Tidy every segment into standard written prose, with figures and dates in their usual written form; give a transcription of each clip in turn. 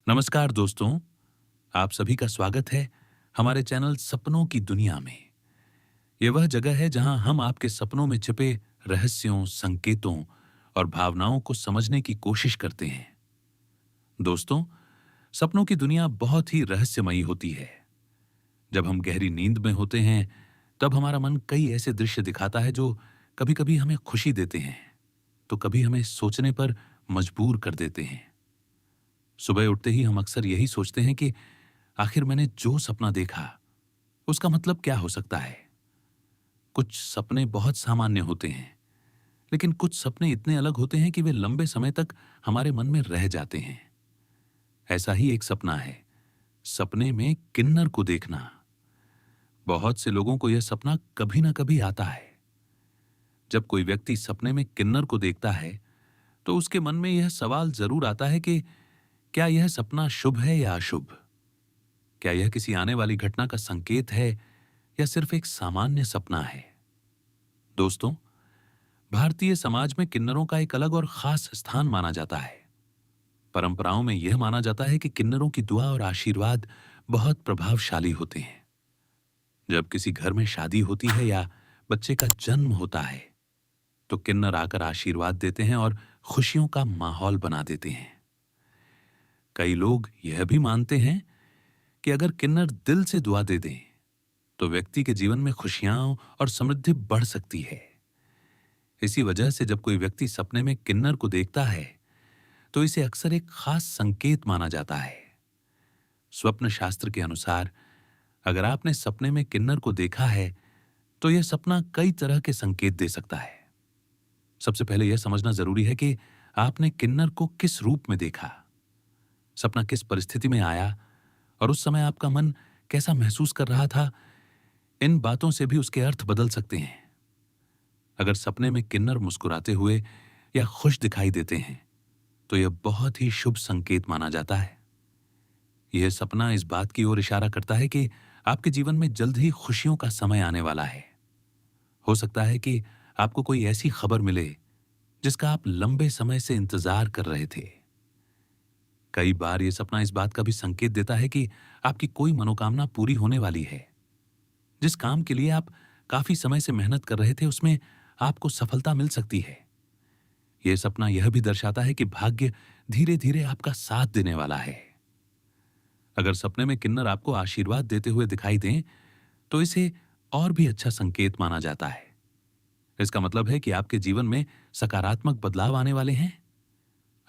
नमस्कार दोस्तों, आप सभी का स्वागत है हमारे चैनल सपनों की दुनिया में। ये वह जगह है जहां हम आपके सपनों में छिपे रहस्यों, संकेतों और भावनाओं को समझने की कोशिश करते हैं। दोस्तों, सपनों की दुनिया बहुत ही रहस्यमयी होती है। जब हम गहरी नींद में होते हैं, तब हमारा मन कई ऐसे दृश्य दिखाता है जो कभी-कभी हमें खुशी देते हैं, तो कभी हमें सोचने पर मजबूर कर देते हैं। सुबह उठते ही हम अक्सर यही सोचते हैं कि आखिर मैंने जो सपना देखा उसका मतलब क्या हो सकता है। कुछ सपने बहुत सामान्य होते हैं, लेकिन कुछ सपने इतने अलग होते हैं कि वे लंबे समय तक हमारे मन में रह जाते हैं। ऐसा ही एक सपना है, सपने में किन्नर को देखना। बहुत से लोगों को यह सपना कभी ना कभी आता है। जब कोई व्यक्ति सपने में किन्नर को देखता है, तो उसके मन में यह सवाल जरूर आता है कि क्या यह सपना शुभ है या अशुभ? क्या यह किसी आने वाली घटना का संकेत है या सिर्फ एक सामान्य सपना है? दोस्तों, भारतीय समाज में किन्नरों का एक अलग और खास स्थान माना जाता है। परंपराओं में यह माना जाता है कि किन्नरों की दुआ और आशीर्वाद बहुत प्रभावशाली होते हैं। जब किसी घर में शादी होती है या बच्चे का जन्म होता है, तो किन्नर आकर आशीर्वाद देते हैं और खुशियों का माहौल बना देते हैं। कई लोग यह भी मानते हैं कि अगर किन्नर दिल से दुआ दे दें, तो व्यक्ति के जीवन में खुशियां और समृद्धि बढ़ सकती है। इसी वजह से जब कोई व्यक्ति सपने में किन्नर को देखता है, तो इसे अक्सर एक खास संकेत माना जाता है। स्वप्न शास्त्र के अनुसार अगर आपने सपने में किन्नर को देखा है, तो यह सपना कई तरह के संकेत दे सकता है। सबसे पहले यह समझना जरूरी है कि आपने किन्नर को किस रूप में देखा, सपना किस परिस्थिति में आया और उस समय आपका मन कैसा महसूस कर रहा था। इन बातों से भी उसके अर्थ बदल सकते हैं। अगर सपने में किन्नर मुस्कुराते हुए या खुश दिखाई देते हैं, तो यह बहुत ही शुभ संकेत माना जाता है। यह सपना इस बात की ओर इशारा करता है कि आपके जीवन में जल्द ही खुशियों का समय आने वाला है। हो सकता है कि आपको कोई ऐसी खबर मिले जिसका आप लंबे समय से इंतजार कर रहे थे। कई बार यह सपना इस बात का भी संकेत देता है कि आपकी कोई मनोकामना पूरी होने वाली है। जिस काम के लिए आप काफी समय से मेहनत कर रहे थे, उसमें आपको सफलता मिल सकती है। यह सपना यह भी दर्शाता है कि भाग्य धीरे धीरे आपका साथ देने वाला है। अगर सपने में किन्नर आपको आशीर्वाद देते हुए दिखाई दें, तो इसे और भी अच्छा संकेत माना जाता है। इसका मतलब है कि आपके जीवन में सकारात्मक बदलाव आने वाले हैं।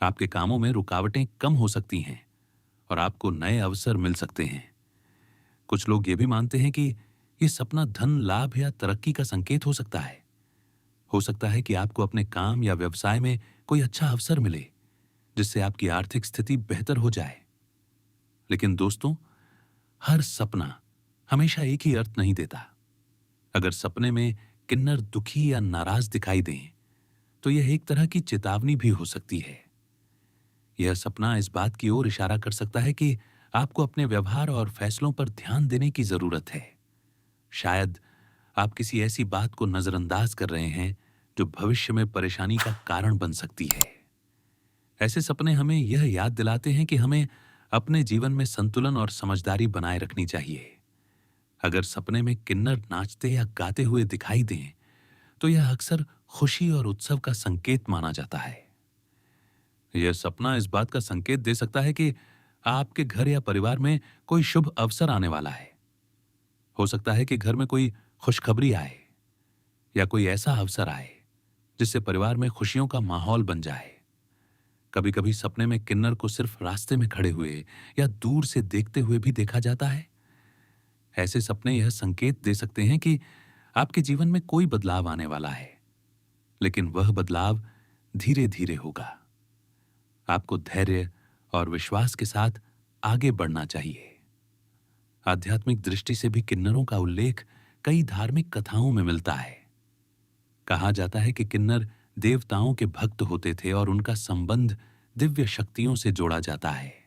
आपके कामों में रुकावटें कम हो सकती हैं और आपको नए अवसर मिल सकते हैं। कुछ लोग ये भी मानते हैं कि यह सपना धन लाभ या तरक्की का संकेत हो सकता है। हो सकता है कि आपको अपने काम या व्यवसाय में कोई अच्छा अवसर मिले, जिससे आपकी आर्थिक स्थिति बेहतर हो जाए। लेकिन दोस्तों, हर सपना हमेशा एक ही अर्थ नहीं देता। अगर सपने में किन्नर दुखी या नाराज दिखाई दें, तो यह एक तरह की चेतावनी भी हो सकती है। यह सपना इस बात की ओर इशारा कर सकता है कि आपको अपने व्यवहार और फैसलों पर ध्यान देने की जरूरत है। शायद आप किसी ऐसी बात को नजरअंदाज कर रहे हैं जो भविष्य में परेशानी का कारण बन सकती है। ऐसे सपने हमें यह याद दिलाते हैं कि हमें अपने जीवन में संतुलन और समझदारी बनाए रखनी चाहिए। अगर सपने में किन्नर नाचते या गाते हुए दिखाई दें, तो यह अक्सर खुशी और उत्सव का संकेत माना जाता है। यह सपना इस बात का संकेत दे सकता है कि आपके घर या परिवार में कोई शुभ अवसर आने वाला है। हो सकता है कि घर में कोई खुशखबरी आए या कोई ऐसा अवसर आए जिससे परिवार में खुशियों का माहौल बन जाए। कभी कभी सपने में किन्नर को सिर्फ रास्ते में खड़े हुए या दूर से देखते हुए भी देखा जाता है। ऐसे सपने यह संकेत दे सकते हैं कि आपके जीवन में कोई बदलाव आने वाला है, लेकिन वह बदलाव धीरे धीरे होगा। आपको धैर्य और विश्वास के साथ आगे बढ़ना चाहिए। आध्यात्मिक दृष्टि से भी किन्नरों का उल्लेख कई धार्मिक कथाओं में मिलता है। कहा जाता है कि किन्नर देवताओं के भक्त होते थे और उनका संबंध दिव्य शक्तियों से जोड़ा जाता है।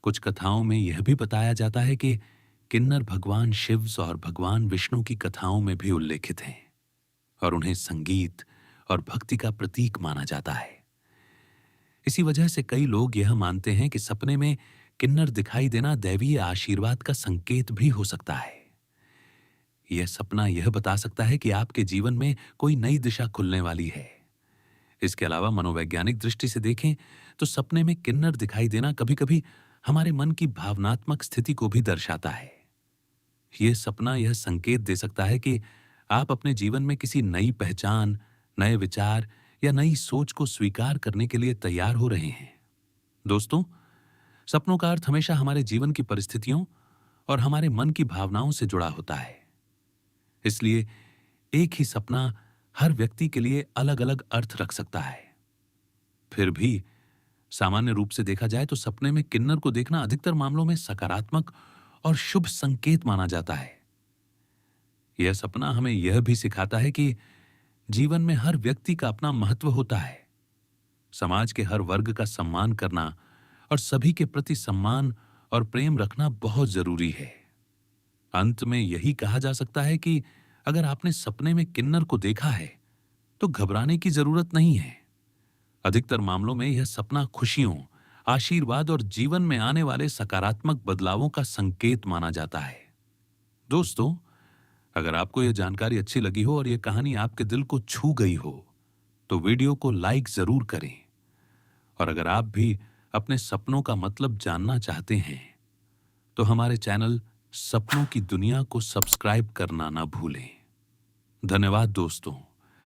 कुछ कथाओं में यह भी बताया जाता है कि किन्नर भगवान शिव और भगवान विष्णु की कथाओं में भी उल्लेखित हैं और उन्हें संगीत और भक्ति का प्रतीक माना जाता है। इसी वजह से कई लोग यह मानते हैं कि सपने में किन्नर दिखाई देना दैवीय आशीर्वाद का संकेत भी हो सकता है। यह सपना यह बता सकता है कि आपके जीवन में कोई नई दिशा खुलने वाली है। इसके अलावा मनोवैज्ञानिक दृष्टि से देखें तो सपने में किन्नर दिखाई देना कभी-कभी हमारे मन की भावनात्मक स्थिति को भी दर्शाता है। यह सपना यह संकेत दे सकता है कि आप अपने जीवन में किसी नई पहचान, नए विचार या नई सोच को स्वीकार करने के लिए तैयार हो रहे हैं। दोस्तों, सपनों का अर्थ हमेशा हमारे जीवन की परिस्थितियों और हमारे मन की भावनाओं से जुड़ा होता है। इसलिए एक ही सपना हर व्यक्ति के लिए अलग-अलग अर्थ रख सकता है। फिर भी सामान्य रूप से देखा जाए तो सपने में किन्नर को देखना अधिकतर मामलों में सकारात्मक और शुभ संकेत माना जाता है। यह सपना हमें यह भी सिखाता है कि जीवन में हर व्यक्ति का अपना महत्व होता है। समाज के हर वर्ग का सम्मान करना और सभी के प्रति सम्मान और प्रेम रखना बहुत जरूरी है। अंत में यही कहा जा सकता है कि अगर आपने सपने में किन्नर को देखा है तो घबराने की जरूरत नहीं है। अधिकतर मामलों में यह सपना खुशियों, आशीर्वाद और जीवन में आने वाले सकारात्मक बदलावों का संकेत माना जाता है। दोस्तों, अगर आपको यह जानकारी अच्छी लगी हो और यह कहानी आपके दिल को छू गई हो तो वीडियो को लाइक जरूर करें। और अगर आप भी अपने सपनों का मतलब जानना चाहते हैं तो हमारे चैनल सपनों की दुनिया को सब्सक्राइब करना ना भूलें। धन्यवाद दोस्तों।